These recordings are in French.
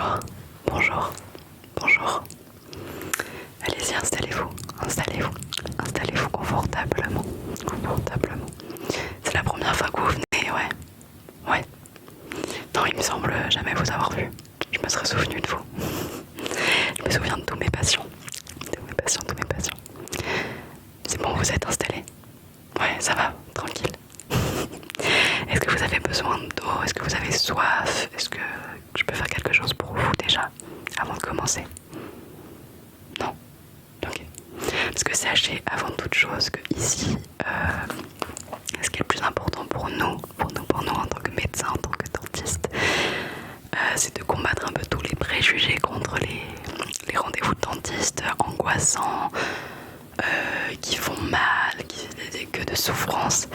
Bonjour, bonjour, bonjour. Allez-y, installez-vous, installez-vous, installez-vous confortablement, confortablement. C'est la première fois que vous venez, ouais. Ouais. Non, il me semble jamais vous avoir vu. Je me serais souvenu de vous. Je me souviens de tous mes patients. Tous mes patients, tous mes patients. C'est bon, vous êtes installés? Ouais, ça va, tranquille. Est-ce que vous avez besoin d'eau? Est-ce que vous avez soif? Est-ce que je peux faire quelque chose pour vous déjà, avant de commencer? Non? Ok. Parce que sachez avant toute chose que ici, ce qui est le plus important pour nous en tant que médecin, en tant que dentiste, c'est de combattre un peu tous les préjugés contre les rendez-vous de dentiste angoissants, qui font mal, que de souffrance,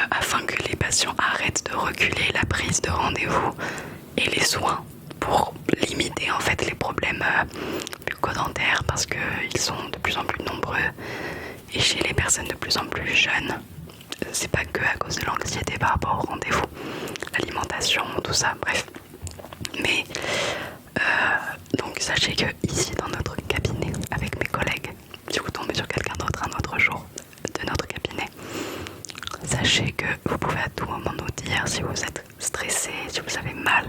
afin que les patients arrêtent de reculer la prise de rendez-vous et les soins pour limiter en fait les problèmes bucco-dentaires, parce qu'ils sont de plus en plus nombreux et chez les personnes de plus en plus jeunes. C'est pas que à cause de l'anxiété par rapport au rendez-vous, l'alimentation, tout ça, bref. Mais donc sachez que ici dans notre cabinet avec mes collègues, si vous tombez sur quelqu'un d'autre un autre jour de notre cabinet, sachez que vous pouvez à tout moment nous dire si vous êtes stressé, si vous avez mal,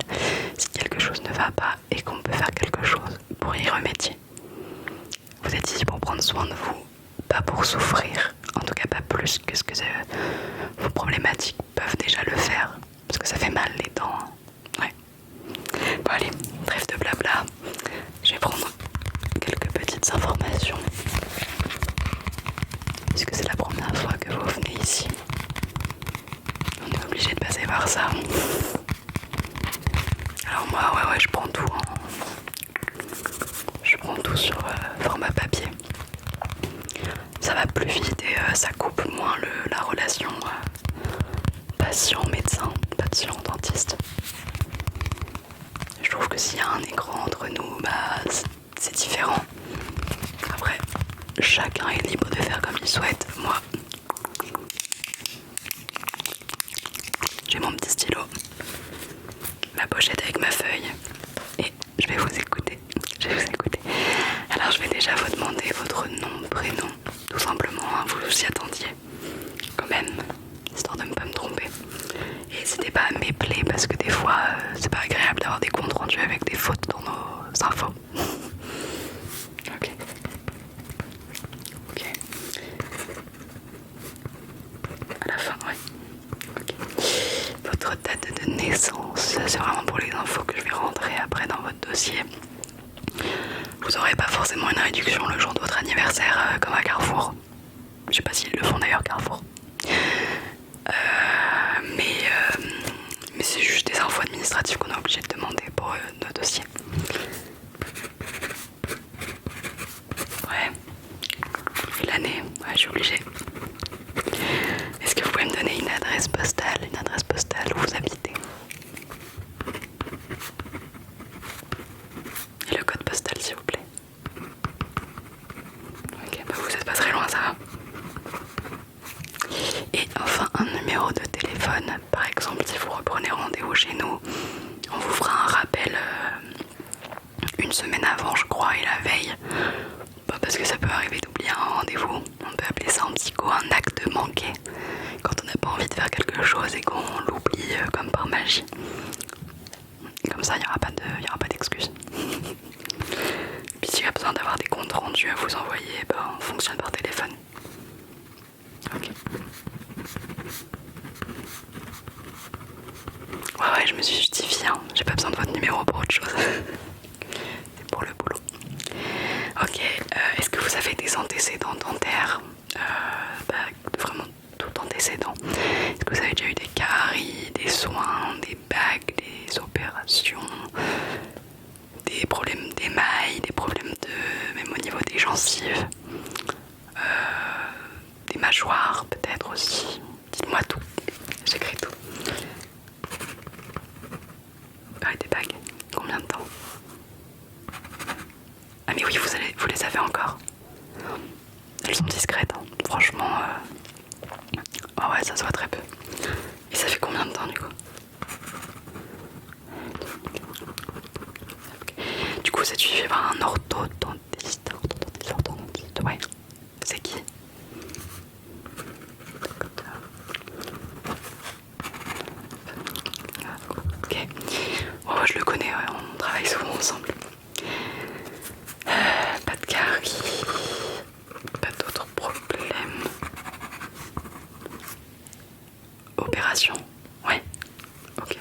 si quelque chose ne va pas et qu'on peut faire quelque chose pour y remédier. Vous êtes ici pour prendre soin de vous, pas pour souffrir, en tout cas pas plus que ce que vos problématiques peuvent déjà le faire, parce que ça fait mal les dents. Ouais. Bon allez, trêve de blabla, je vais prendre quelques petites informations, puisque c'est la première fois que vous venez ici. On est obligé de passer par ça. Alors moi, ouais, je prends tout je prends tout sur format papier. Ça va plus vite et ça coupe moins la relation patient-médecin, patient-dentiste. Je trouve que s'il y a un écran entre nous, bah c'est différent. Après, chacun est libre de faire comme il souhaite. Moi, j'ai mon petit stylo, ma pochette avec ma feuille, et je vais vous écouter. Je vais vous écouter. Alors je vais déjà vous demander votre nom, prénom, tout simplement, hein, vous vous y attendiez quand même, histoire de ne pas me tromper. Et n'hésitez pas à m'épeler parce que des fois c'est pas agréable d'avoir des comptes rendus avec des fautes dans nos infos. Ok. Ok. À la fin, ouais. Ok. Votre date de naissance, c'est vraiment pour les infos que je vais rentrer après dans votre dossier. Vous n'aurez pas forcément une réduction le jour de votre anniversaire comme à Carrefour. Je sais pas s'ils le font d'ailleurs Carrefour. Mais c'est juste des infos administratives qu'on est obligé de demander pour nos dossiers. Ouais. Et l'année, ouais, je suis obligée. Est-ce que vous pouvez me donner une adresse postale où vous habitez? Et le code postal s'il vous plaît. Ok, bah vous êtes pas très loin, ça va. Et enfin un numéro de téléphone, par exemple si vous reprenez rendez-vous chez nous, on vous fera un rappel une semaine avant je crois et la veille, pas parce que ça peut arriver d'oublier un rendez-vous, on peut appeler ça en psycho un acte manqué, quand on n'a pas envie de faire quelque chose et qu'on l'oublie comme par magie. Comme ça il n'y aura pas d'excuses. Puis s'il y a besoin d'avoir des comptes rendus à vous envoyer, on fonctionne par téléphone. Ok. Ouais, je me suis justifiée, hein. J'ai pas besoin de votre numéro pour autre chose. C'est pour le boulot. Ok, est-ce que vous avez des antécédents dentaires? Vraiment tout antécédent. Est-ce que vous avez déjà eu des caries, des soins, des bagues, des opérations, des problèmes d'émail, des problèmes même au niveau des gencives, des mâchoires peut-être aussi? Dites-moi tout, j'écris tout. Ouais, des bagues. Combien de temps? Ah mais oui, vous les avez encore. Elles sont discrètes, hein. Franchement. Oh ouais, ça se voit très peu. Et ça fait combien de temps du coup? vous êtes suivi par un orthodontiste. Ouais. C'est qui? Ok. Oh, je le connais, ouais, on travaille souvent ensemble. Pas de caries. Pas d'autres problèmes. Opération. Ouais. Ok.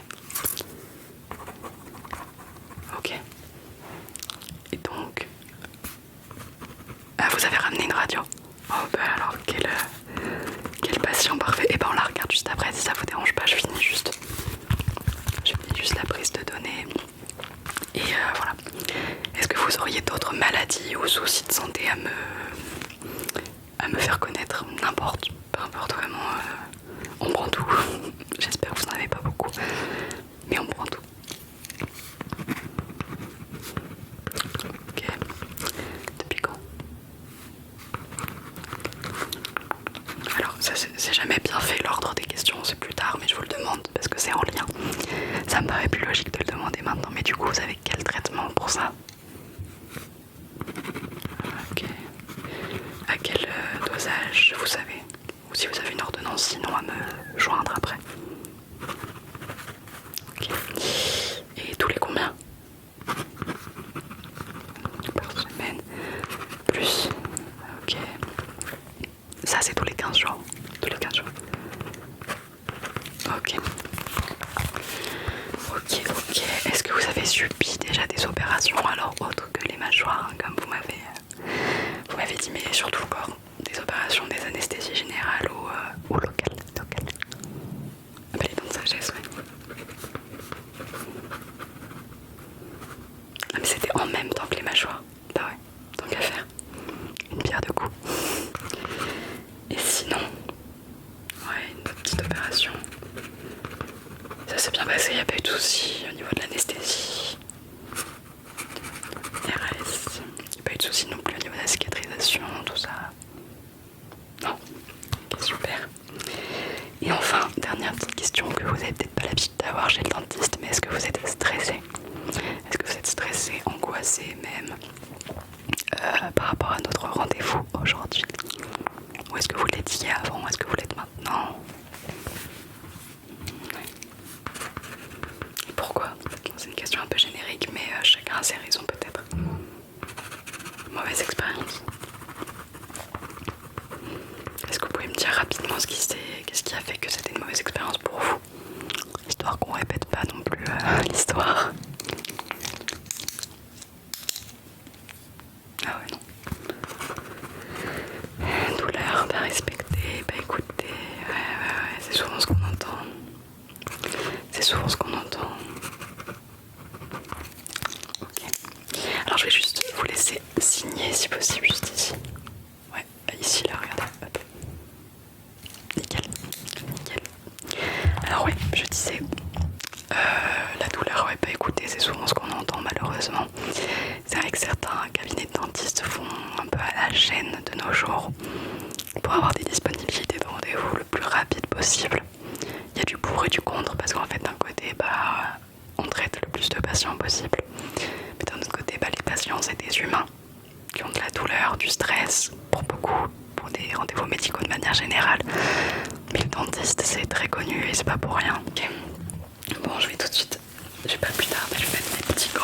Ok. Et donc... Ah, vous avez ramené une radio? Oh bah alors, quel patient parfait. Et ben on la regarde juste après si ça vous dérange pas, je finis juste la prise de données. Et voilà. Est-ce que vous auriez d'autres maladies ou soucis de santé à me faire connaître? N'importe, peu importe vraiment, on prend tout. J'espère que vous n'en avez pas beaucoup, mais on prend tout. Ok. Depuis quand? Alors ça c'est jamais bien fait l'ordre des questions, c'est plus tard, mais je vous le demande parce que c'est en lien. Ça me paraît plus logique de le demander maintenant, mais du coup vous avez quel traitement pour ça? Ok. À quel dosage, vous savez? Ou si vous avez une ordonnance sinon à me joindre après. Ok. Et tous les combien? Par semaine. Plus. Ok. Ça c'est tous les 15 jours. Tous les 15 jours. Ok. Ok. Est-ce que vous avez subi déjà des opérations alors autres que les mâchoires, hein, comme vous m'avez dit, mais surtout le corps? Des opérations, des anesthésies générales ou locales? Ah bah les dents de sagesse, ouais. Ah mais c'était en même temps que les mâchoires. Bah ouais, tant qu'à faire. Une pierre deux coups. Et sinon, ouais, une petite opération. Ça s'est bien passé, il n'y a pas eu de soucis au niveau de l'anesthésie. RS, il n'y a pas eu de soucis non plus au niveau de la cicatrisation, tout ça. Non, ok, super. Et enfin, dernière petite question que vous n'avez peut-être pas l'habitude d'avoir chez le dentiste, mais est-ce que vous êtes stressé? Est-ce que vous êtes stressé, angoissé même par rapport à notre rendez-vous aujourd'hui? Ou est-ce que vous l'étiez avant? Est-ce que vous l'êtes maintenant? Et pourquoi? C'est une question un peu générique, mais chacun a ses raisons peut-être. Mauvaise expérience. Est-ce que vous pouvez me dire rapidement qu'est-ce qui a fait que c'était une mauvaise expérience pour vous? Histoire qu'on répète pas non plus l'histoire. Ah ouais, non. Douleur, pas respectée, pas écoutée. Ouais, c'est souvent ce qu'on entend. C'est souvent ce qu'on entend. Ok. Alors je vais juste vous laisser signer si possible juste ici. Ouais, ici là, regardez. Hop. Nickel. Alors ouais, je disais, la douleur, ouais, pas écoutée, c'est souvent ce qu'on entend malheureusement. C'est vrai que certains cabinets de dentistes font un peu à la chaîne de nos jours pour avoir des disponibilités de rendez-vous le plus rapide possible. Il y a du pour et du contre parce qu'en fait d'un côté, on traite le plus de patients possible, mais d'un autre côté, les patients c'est des humains qui ont de la douleur, du stress, pour beaucoup, pour des rendez-vous médicaux de manière générale. Mais le dentiste c'est très connu et c'est pas pour rien. Okay. Bon, je vais tout de suite, je vais pas plus tard, mais je vais mettre mes petits gants.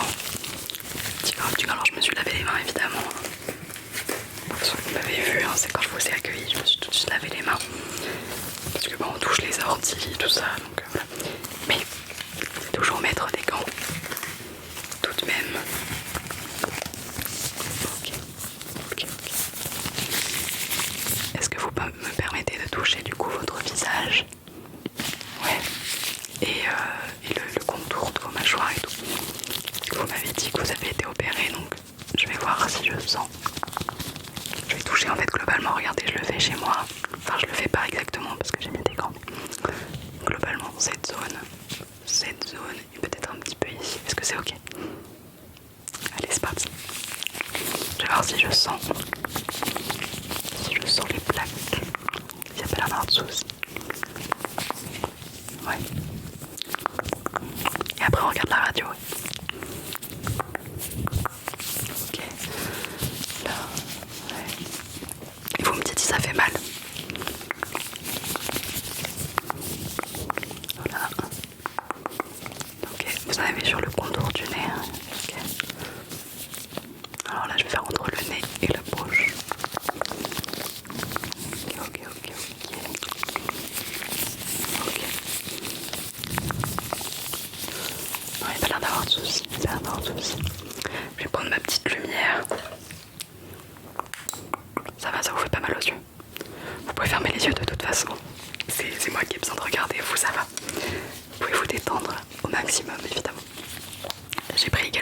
Alors je me suis lavé les mains évidemment. Pour ceux qui m'avaient vu, c'est quand je vous ai accueilli, je me suis tout de suite lavé les mains. Parce que on touche les orties, tout ça, donc voilà. Mais toujours mettre des gants. Tout de même. Ok. Est-ce que vous me permettez de toucher du coup votre visage? Ouais. Et le contour de vos mâchoires et tout. Vous m'avez dit que vous avez été opéré, donc je vais voir si je sens. Je vais toucher en fait globalement, regardez, je le fais chez moi. Enfin, je le fais pas exactement parce que j'ai mis des gants. Globalement, cette zone et peut-être un petit peu ici. Est-ce que c'est ok? Allez, c'est parti. Je vais voir si je sens. Si je sens les plaques. Il n'y a pas l'air d'avoir de soucis. Ouais. Et après, on regarde la radio.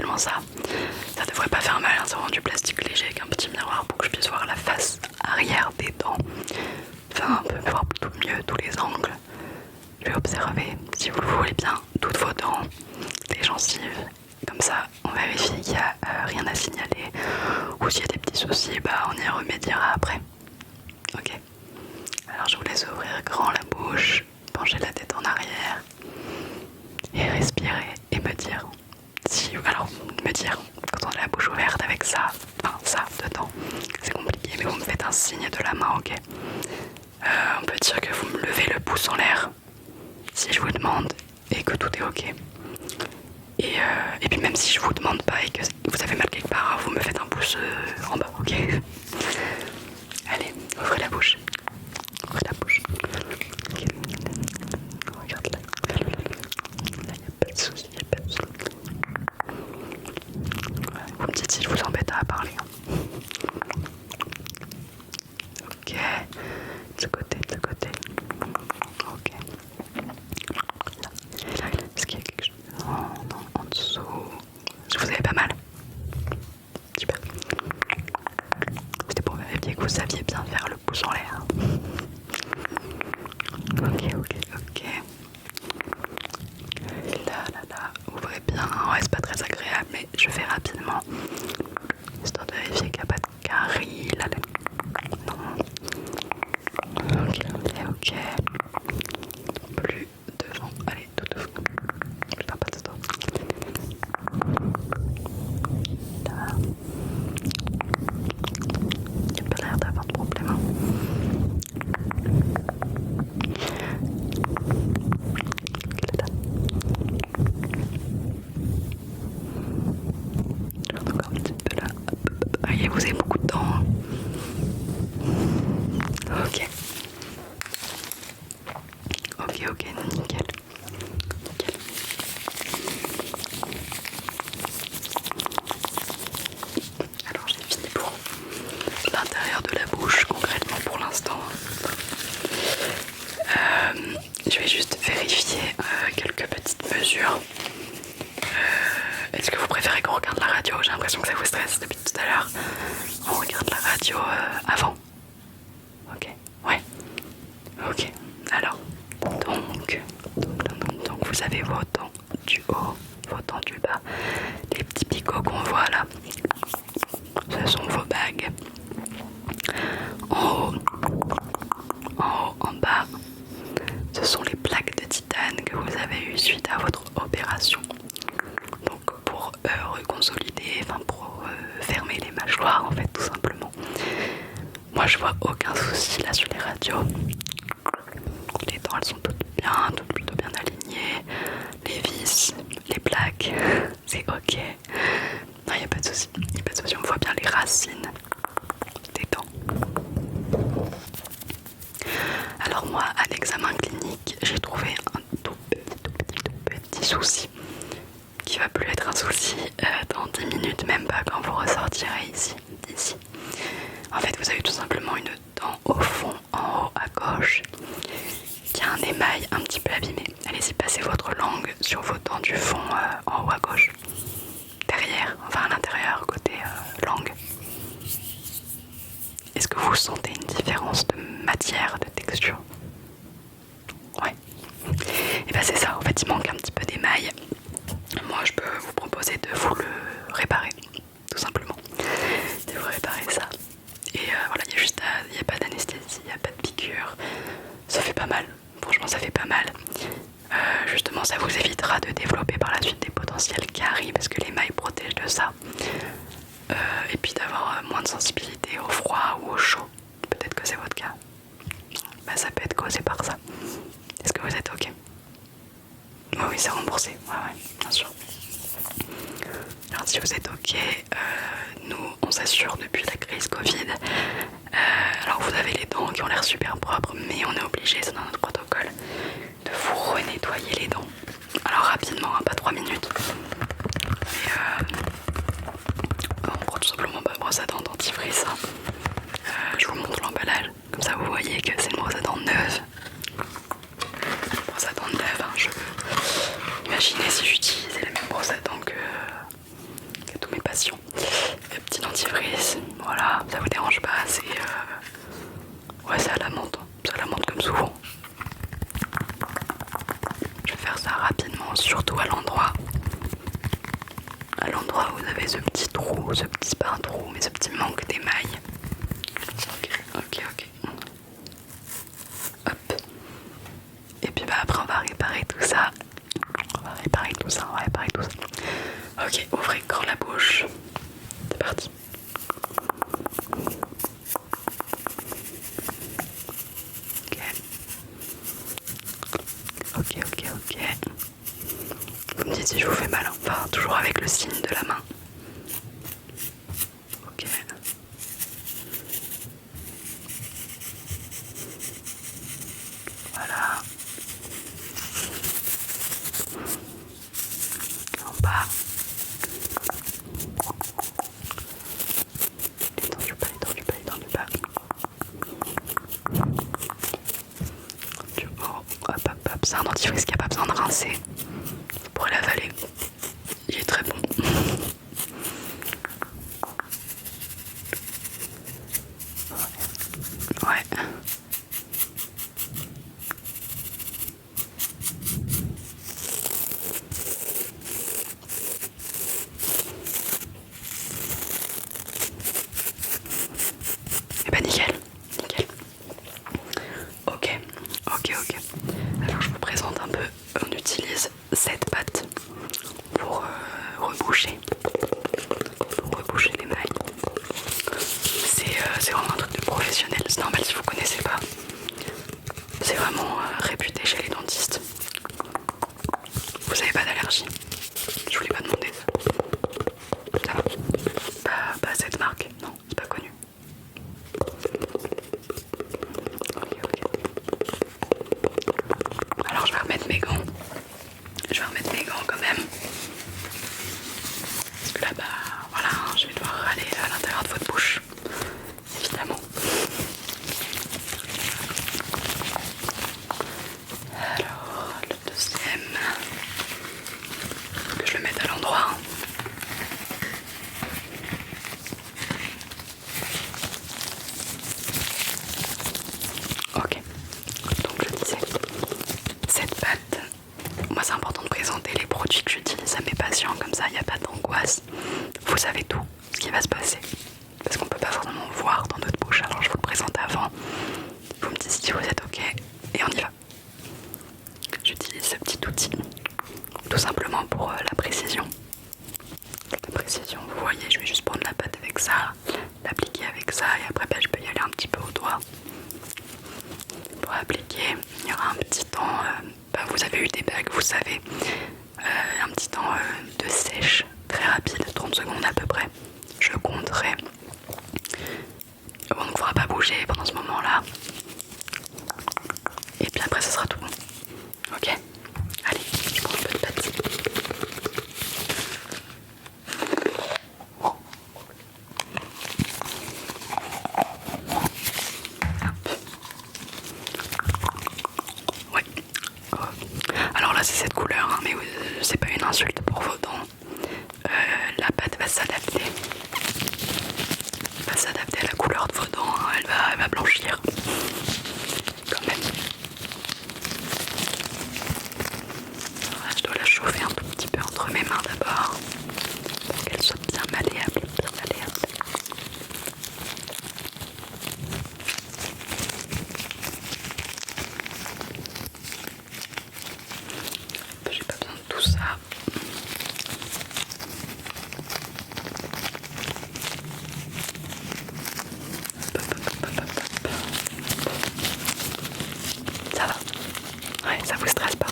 simplement ça. Ça devrait pas faire mal, hein, c'est vraiment du plastique léger avec un petit miroir pour que je puisse voir la face arrière des dents. Enfin, on peut voir tout mieux tous les angles. Je vais observer, si vous le voulez bien, toutes vos dents, les gencives. Comme ça, on vérifie qu'il n'y a rien à signaler. Ou s'il y a des petits soucis, bah, on y remédiera après. Ok. Alors je vous laisse ouvrir grand la bouche, pencher la tête en arrière et respirer et me dire si, alors me dire quand on a la bouche ouverte avec ça, enfin ça dedans, c'est compliqué mais vous me faites un signe de la main, ok. On peut dire que vous me levez le pouce en l'air si je vous demande et que tout est ok. Et puis même si je vous demande pas et que vous avez mal quelque part, vous me faites un pouce en bas, ok. Allez, ouvrez la bouche. Ouvrez la bouche. Okay. Regarde là. Là, y a pas de soucis, y a pas de soucis. Vous me dites si je vous embête à parler. Ok. De ce côté, de ce côté. Ok. Là. Est-ce qu'il y a quelque chose? Non, non, en dessous. Est-ce que vous avez pas mal? Super. C'était pour vérifier que vous saviez bien faire le pouce en l'air. Ok. Là. Ouvrez bien. Ouais, c'est pas très agréable, mais je fais rapidement. Histoire de vérifier qu'il n'y a pas de caries. Là. Non. Ok. Plus devant. Allez, tout devant. Putain, pas de temps. Là. Il n'y a pas l'air d'avoir de problème. Hein. Encore un petit peu là. Aïe, vous avez beaucoup de dents. Hein. Ok, nickel. Alors j'ai fini pour l'intérieur de la bouche, concrètement pour l'instant. Je vais juste vérifier quelques petites mesures. Est-ce que vous préférez qu'on regarde la radio? J'ai l'impression que ça vous stresse depuis tout à l'heure. On regarde la radio avant. Ok, ouais. Ok, alors, donc vous avez vos dents du haut, vos dents du bas. Les petits picots qu'on voit là, ce sont vos bagues. En haut, en bas, ce sont les plaques de titane que vous avez eues suite à votre opération. Donc pour reconsolider, enfin pour fermer les mâchoires en fait tout simplement. Moi je vois aucun souci là sur les radios. Les dents elles sont toutes plutôt bien alignées. Les vis, les plaques, c'est ok. Non, il n'y a pas de souci, on voit bien les racines des dents. Alors moi à l'examen clinique j'ai trouvé un tout petit souci qui va plus être un souci dans 10 minutes, même pas quand vous ressortirez d'ici. En fait vous avez tout simplement une dent au fond en haut à gauche qui a un émail un petit peu abîmé. Allez-y, passez votre langue sur vos dents du fond en haut à gauche. Derrière, enfin à l'intérieur, côté langue. Est-ce que vous sentez une différence de matière, de texture? Ouais. Et ben c'est ça, en fait il manque un petit peu d'émail. Moi je peux vous proposer de vous le réparer, tout simplement. De vous réparer ça. Et voilà, il n'y a pas d'anesthésie, il n'y a pas de piqûre. Ça fait pas mal, franchement ça fait pas mal. Justement ça vous évitera de développer par la suite des potentiels caries parce que l'émail protège de ça. Et puis d'avoir moins de sensibilité au froid ou au chaud. Peut-être que c'est votre cas. Bah, ça peut être causé par ça. Est-ce que vous êtes ok? Oui, c'est remboursé, ouais, bien sûr. Alors si vous êtes ok, nous on s'assure depuis la crise Covid. Alors vous avez les dents qui ont l'air super propres, mais on est obligé, c'est dans notre protocole, de vous renettoyer les dents. Alors rapidement, hein, pas 3 minutes. Et on prend tout simplement brosse à dents dentifrice. Je vous montre l'emballage, comme ça vous voyez que c'est une brosse à dents neuve. Brosse à dents neuve, hein, imaginez si j'utilisais la même brosse à dents sensation. Petit dentifrice, voilà, ça vous dérange pas, c'est ouais, c'est à la menthe, c'est à la menthe comme souvent. Je vais faire ça rapidement, surtout à l'endroit où vous avez ce petit trou, c'est pas un trou, mais ce petit manque d'émail. Ok. Hop. Et puis bah après on va réparer tout ça. Ok, ouvrez grand la bouche. C'est parti. Ok. Vous me dites si je vous fais mal, enfin toujours avec le signe de la main. Ok. Voilà. En bas. L'étendue pas. Hop. C'est un dentifrice qui n'a pas besoin de rincer. Vous pourrez l'avaler. Il est très bon. Ouais. Et bah nickel. Ok. Alors je vous présente un peu. On utilise cette pâte pour reboucher les mailles. C'est vraiment un truc de professionnel. C'est normal si vous connaissez pas. C'est vraiment réputé chez les dentistes. Vous avez pas d'allergie? Je vous l'ai pas demandé. Ça va? Pas cette marque. Non, c'est pas connu. Ok. Alors je vais remettre mes gants. Quand même. Parce que là voilà, je vais devoir aller à l'intérieur de votre bouche. Évidemment. Alors le deuxième. Que je le mette à l'endroit. Ok. Donc je disais, cette pâte, moi c'est important de présenter les produits que j'utilise à mes patients, comme ça il n'y a pas d'angoisse. Vous savez tout ce qui va se passer. Parce qu'on peut pas forcément voir dans notre bouche, alors je vous le présente avant. Vous me dites si vous êtes ok et on y va. J'utilise ce petit outil tout simplement pour la précision. Vous voyez, je vais juste prendre la pâte avec ça, l'appliquer avec ça et après je peux y aller un petit peu au doigt. Pour appliquer, il y aura un petit temps, vous avez eu des bagues, vous savez, un petit temps de sèche très rapide, 30 secondes à peu près. Je compterai. On ne pourra pas bouger pendant ce moment-là. Et puis après, ce sera tout bon. Ok? Allez, je prends un peu de pâte. Ouais. Alors là, c'est cette couleur, hein, mais c'est pas une insulte pour vos dents. La pâte va s'adapter. À la couleur de vos dents, hein. Elle va blanchir. Quand même. Alors, je dois la chauffer un tout petit peu entre mes mains d'abord. Pour qu'elle soit bien malléable. J'ai pas besoin de tout ça. Ça va? Ouais, ça vous stresse pas?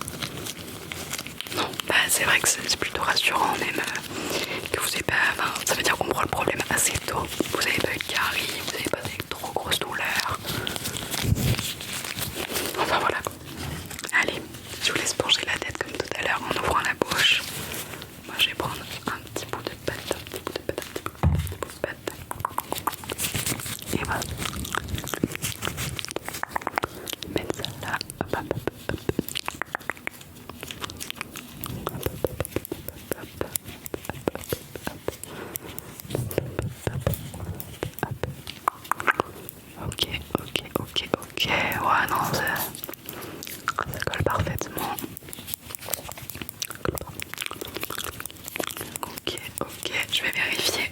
Non, c'est vrai que c'est plutôt rassurant même que vous ayez pas... Enfin, ça veut dire qu'on prend le problème assez tôt. Vous avez pas eu de caries, vous avez pas eu de trop grosses douleurs. Enfin voilà. Allez, je vous laisse pencher la tête comme tout à l'heure en ouvrant la bouche. Moi je vais prendre un petit bout de pâte, Et voilà. Mettre ça là. Hop. Je vais vérifier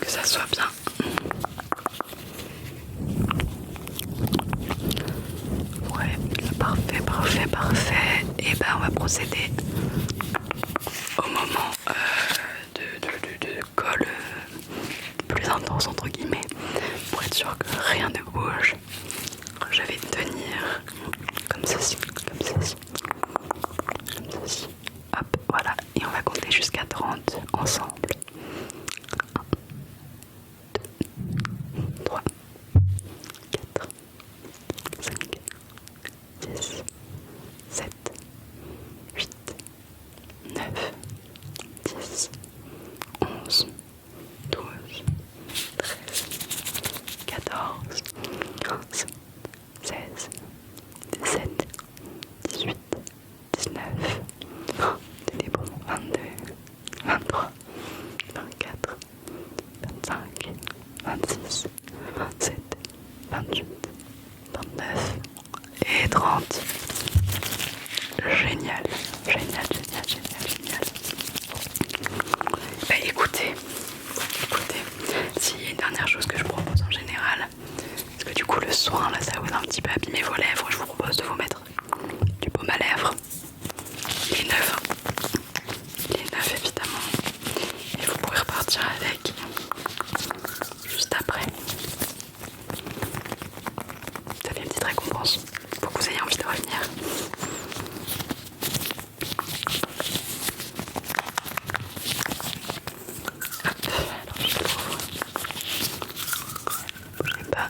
que ça soit bien. Ouais, parfait, parfait, parfait. Et ben on va procéder au moment de colle plus intense entre guillemets, pour être sûr que rien ne bouge. Je vais tenir comme ceci, comme ceci, comme ceci. Hop, voilà. Et on va compter jusqu'à 30 ensemble. 1, 2, 3, 4, 5, 6, 7, 8, 9, 10, 11, 12, 13, 14, 15, 16, 17, 18, 19, 20, c'était bon, 22, 23, 24, 25, 26, 27, 28, 29 et 30. Génial, génial, génial, génial, génial. Bah écoutez, s'il y a une dernière chose que je propose en général, parce que du coup le soin là ça vous a un petit peu abîmé vos lèvres, je vous propose de vous mettre du baume à lèvres. Il est neuf, évidemment, et vous pourrez repartir avec juste après. Ça fait une petite récompense pour que vous ayez envie de revenir. Hop, alors je l'ouvre. Bougez pas.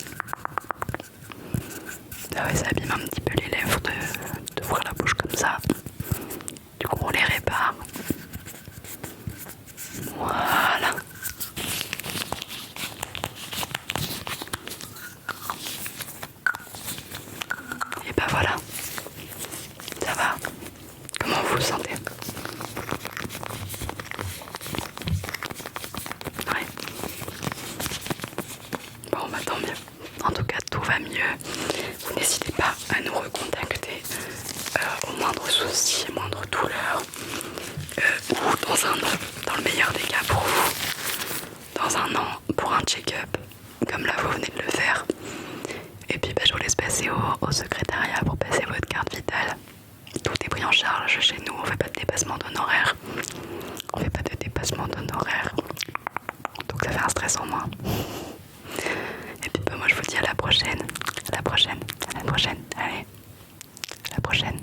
Ah ouais, ça abîme un petit peu les lèvres d'ouvrir la bouche comme ça. Du coup on les répare. Voilà. Et bah voilà. Ça va. Comment vous vous sentez? Ouais. Bon bah tant mieux. En tout cas tout va mieux. Vous n'hésitez pas à nous recontacter au moindre souci, moindre douleur. Ou dans un an, dans le meilleur des cas pour vous. Dans un an pour un check-up. Comme là vous venez de le faire. Et puis bah, je vous laisse passer au secrétariat pour passer votre carte vitale. Tout est pris en charge chez nous, on fait pas de dépassement d'honoraires. On fait pas de dépassement d'honoraires. Donc ça fait un stress en moins. Et puis bah, moi je vous dis à la prochaine. À la prochaine. À la prochaine. Allez. À la prochaine.